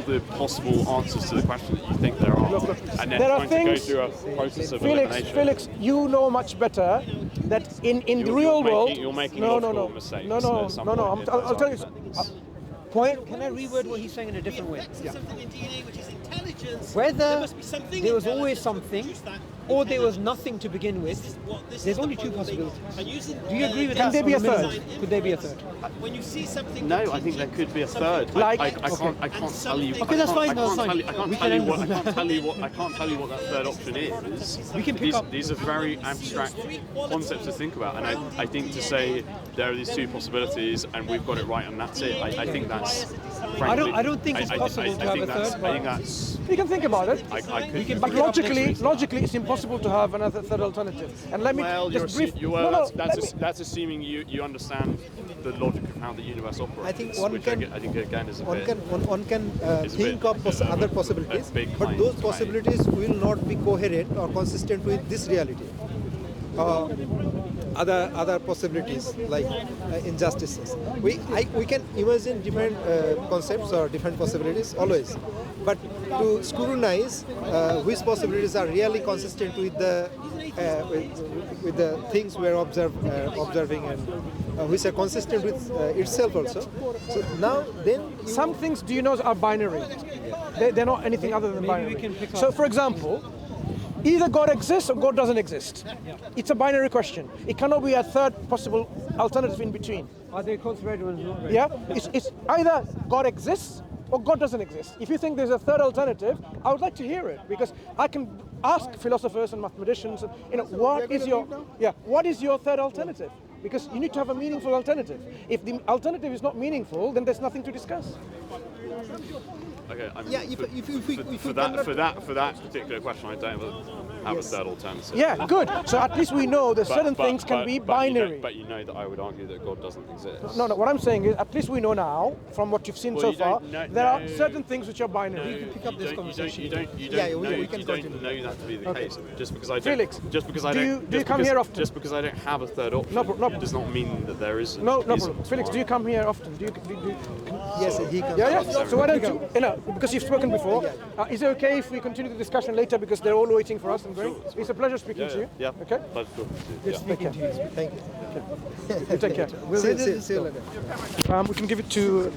C: the possible answers to the question that you think there are, and then
A: there are
C: trying
A: things,
C: to go through a process of elimination.
A: Felix, you know much better that in the real world.
C: You're making
A: no.
C: mistakes.
A: I'll tell you. Point.
D: Can I reword what he's saying in a different way?
A: Yeah.
D: Whether there was always something or there was nothing to begin with, there's only two possibilities. Do you agree with that?
A: Can there be a third?
D: Could there be a third?
G: When you see something,
C: No, I think there could be a third.
A: Like-
C: I can't tell you.
D: Okay, that's fine, that's fine.
C: I can't tell you what that third option is.
D: We can pick up.
C: These are very abstract concepts to think about, and I think to say there are these two possibilities and we've got it right and that's it. I think that's. Frankly,
D: I don't think it's possible to have a third.
C: I think that's.
A: You can think about it.
C: I could.
A: But logically, it's impossible to have another third alternative. And let me just brief.
C: That's assuming you understand the logic of how the universe operates.
H: I think one
C: which
H: can.
C: I think again is a
H: One
C: bit.
H: can
C: It's a
H: think
C: bit
H: of other possibilities,
C: a big
H: but
C: claim
H: those
C: to make.
H: possibilities will not be coherent or consistent with this reality. Other possibilities like injustices. We can imagine different concepts or different possibilities always, but to scrutinize which possibilities are really consistent with the things we are observing and which are consistent with itself also. So now then
A: Some things, do you know, are binary. They're not anything other than binary.
D: we can pick up-
A: So, for example, either God exists or God doesn't exist. It's a binary question. It cannot be a third possible alternative in between.
D: Are they called red ones, not red?
A: Yeah, it's either God exists or God doesn't exist. If you think there's a third alternative, I would like to hear it, because I can ask philosophers and mathematicians, what is your third alternative? Because you need to have a meaningful alternative. If the alternative is not meaningful, then there's nothing to discuss.
C: Okay,
H: if
C: for that particular question, I don't have a third alternative.
A: Yeah, good. So at least we know that certain things can be binary.
C: But you know that I would argue that God doesn't exist.
A: No, what I'm saying is, at least we know now, from what you've seen
C: Well,
A: so
C: you don't
A: far,
C: know-
A: there are
C: no.
A: certain things which are binary.
C: You
H: can pick up this conversation.
C: You don't
H: we can
C: know
H: continue.
C: that to be the
A: Okay.
C: case. Just because I don't.
A: Felix,
C: just because I
A: do
C: don't.
A: you-
C: just
A: do you come
C: because-
A: here often?
C: Just because I don't have a third option,
A: No problem.
C: does not mean that there isn't.
A: No
C: isn't
A: problem. Felix, do you come here often? Do you
H: yes, he can.
A: Yeah. So why don't you, because you've spoken before, is it okay if we continue the discussion later, because they're all waiting for us and going? It's a pleasure speaking to you.
C: Yeah.
A: Okay?
C: Let's go.
A: Good speaking to you.
H: Thank you.
A: You take care.
H: See you later.
A: We can give it to